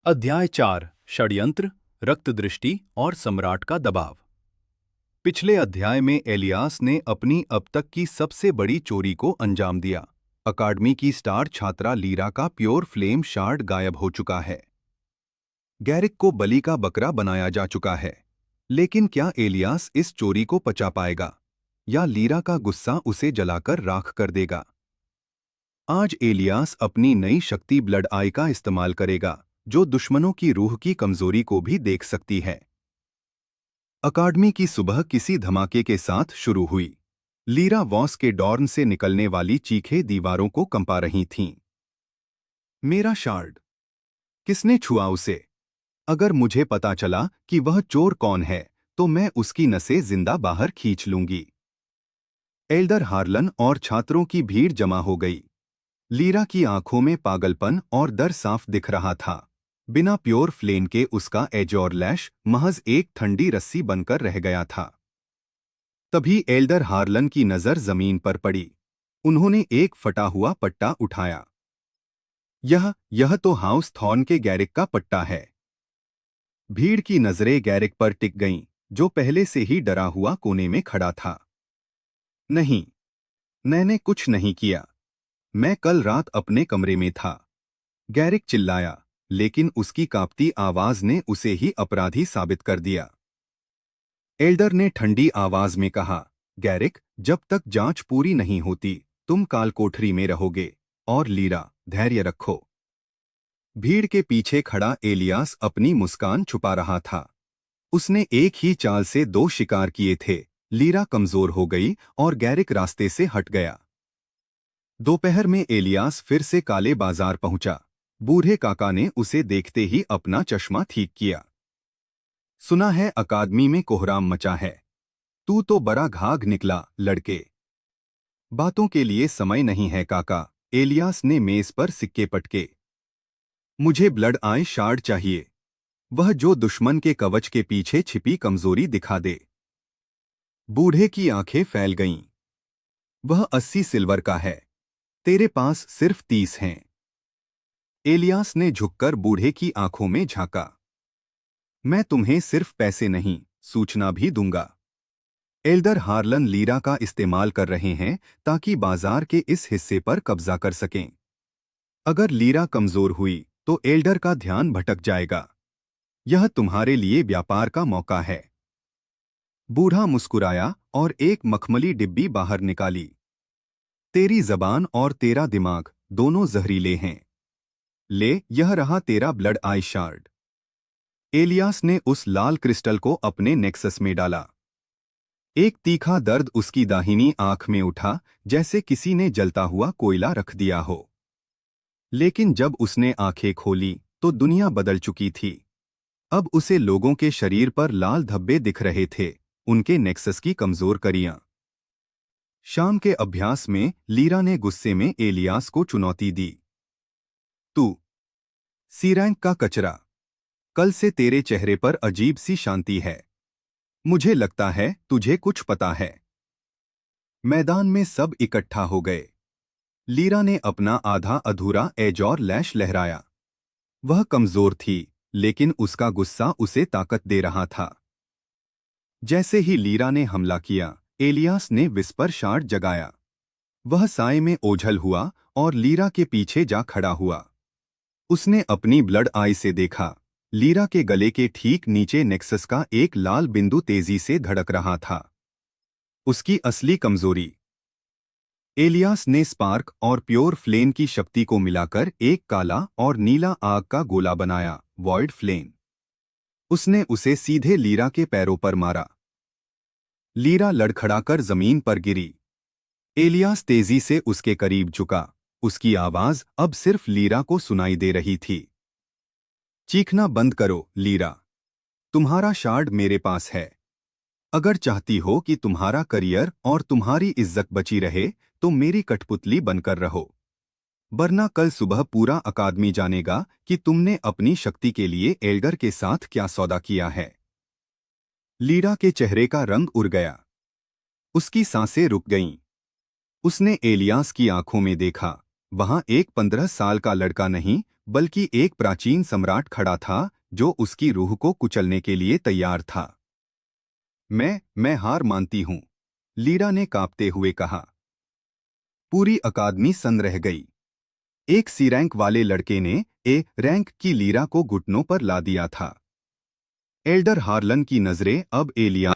अध्याय 4 षड्यंत्र, रक्तदृष्टि और सम्राट का दबाव। पिछले अध्याय में एलियास ने अपनी अब तक की सबसे बड़ी चोरी को अंजाम दिया। अकादमी की स्टार छात्रा लीरा का प्योर फ्लेम शार्ड गायब हो चुका है। गैरिक को बलि का बकरा बनाया जा चुका है। लेकिन क्या एलियास इस चोरी को पचा पाएगा या लीरा का गुस्सा उसे जलाकर राख कर देगा? आज एलियास अपनी नई शक्ति ब्लड आई का इस्तेमाल करेगा, जो दुश्मनों की रूह की कमजोरी को भी देख सकती है। अकादमी की सुबह किसी धमाके के साथ शुरू हुई। लीरा वॉस के डॉर्न से निकलने वाली चीखें दीवारों को कंपा रही थीं। मेरा शार्ड, किसने छुआ उसे? अगर मुझे पता चला कि वह चोर कौन है, तो मैं उसकी नसें जिंदा बाहर खींच लूंगी। एल्डर हार्लन और छात्रों की भीड़ जमा हो गई। लीरा की आंखों में पागलपन और डर साफ दिख रहा था। बिना प्योर फ्लेम के उसका एज और लैश महज एक ठंडी रस्सी बनकर रह गया था। तभी एल्डर हार्लन की नजर जमीन पर पड़ी। उन्होंने एक फटा हुआ पट्टा उठाया। यह तो हाउस थॉर्न के गैरिक का पट्टा है। भीड़ की नजरें गैरिक पर टिक गईं, जो पहले से ही डरा हुआ कोने में खड़ा था। नहीं, मैंने कुछ नहीं किया। मैं कल रात अपने कमरे में था। गैरिक चिल्लाया, लेकिन उसकी कांपती आवाज ने उसे ही अपराधी साबित कर दिया। एल्डर ने ठंडी आवाज में कहा, गैरिक, जब तक जांच पूरी नहीं होती, तुम काल कोठरी में रहोगे। और लीरा, धैर्य रखो। भीड़ के पीछे खड़ा एलियास अपनी मुस्कान छुपा रहा था। उसने एक ही चाल से दो शिकार किए थे। लीरा कमजोर हो गई और गैरिक रास्ते से हट गया। दोपहर में एलियास फिर से काले बाजार पहुंचा। बूढ़े काका ने उसे देखते ही अपना चश्मा ठीक किया। सुना है अकादमी में कोहराम मचा है। तू तो बड़ा घाघ निकला, लड़के। बातों के लिए समय नहीं है काका। एलियास ने मेज पर सिक्के पटके। मुझे ब्लड आई शार्ड चाहिए, वह जो दुश्मन के कवच के पीछे छिपी कमजोरी दिखा दे। बूढ़े की आंखें फैल गईं। वह 80 सिल्वर का है, तेरे पास सिर्फ 30 हैं। एलियास ने झुककर बूढ़े की आंखों में झांका। मैं तुम्हें सिर्फ पैसे नहीं, सूचना भी दूंगा। एल्डर हार्लन लीरा का इस्तेमाल कर रहे हैं ताकि बाजार के इस हिस्से पर कब्जा कर सकें। अगर लीरा कमजोर हुई तो एल्डर का ध्यान भटक जाएगा। यह तुम्हारे लिए व्यापार का मौका है। बूढ़ा मुस्कुराया और एक मखमली डिब्बी बाहर निकाली। तेरी जबान और तेरा दिमाग दोनों जहरीले हैं। ले, यह रहा तेरा ब्लड आई शार्ड। एलियास ने उस लाल क्रिस्टल को अपने नेक्सस में डाला। एक तीखा दर्द उसकी दाहिनी आंख में उठा, जैसे किसी ने जलता हुआ कोयला रख दिया हो। लेकिन जब उसने आंखें खोली तो दुनिया बदल चुकी थी। अब उसे लोगों के शरीर पर लाल धब्बे दिख रहे थे, उनके नेक्सस की कमजोर कड़ियां। शाम के अभ्यास में लीरा ने गुस्से में एलियास को चुनौती दी। तू सी रैंक का कचरा, कल से तेरे चेहरे पर अजीब सी शांति है। मुझे लगता है तुझे कुछ पता है। मैदान में सब इकट्ठा हो गए। लीरा ने अपना आधा अधूरा एज और लैश लहराया। वह कमजोर थी, लेकिन उसका गुस्सा उसे ताकत दे रहा था। जैसे ही लीरा ने हमला किया, एलियास ने विस्पर शार्ड जगाया। वह साए में ओझल हुआ और लीरा के पीछे जा खड़ा हुआ। उसने अपनी ब्लड आई से देखा। लीरा के गले के ठीक नीचे नेक्सस का एक लाल बिंदु तेजी से धड़क रहा था। उसकी असली कमजोरी। एलियास ने स्पार्क और प्योर फ्लेम की शक्ति को मिलाकर एक काला और नीला आग का गोला बनाया, वॉइड फ्लेम। उसने उसे सीधे लीरा के पैरों पर मारा। लीरा लड़खड़ाकर जमीन पर गिरी। एलियास तेजी से उसके करीब झुका। उसकी आवाज अब सिर्फ लीरा को सुनाई दे रही थी। चीखना बंद करो, लीरा। तुम्हारा शार्ड मेरे पास है। अगर चाहती हो कि तुम्हारा करियर और तुम्हारी इज्जत बची रहे, तो मेरी कठपुतली बनकर रहो। वरना कल सुबह पूरा अकादमी जानेगा कि तुमने अपनी शक्ति के लिए एल्डर के साथ क्या सौदा किया है। लीरा के चेहरे का रंग उड़ गया। उसकी सांसें रुक गईं। उसने एलियास की आंखों में देखा। वहां एक 15 साल का लड़का नहीं, बल्कि एक प्राचीन सम्राट खड़ा था जो उसकी रूह को कुचलने के लिए तैयार था। मैं हार मानती हूँ, लीरा ने कांपते हुए कहा। पूरी अकादमी सन्न रह गई। एक सी रैंक वाले लड़के ने ए रैंक की लीरा को घुटनों पर ला दिया था। एल्डर हार्लन की नजरें अब एलिया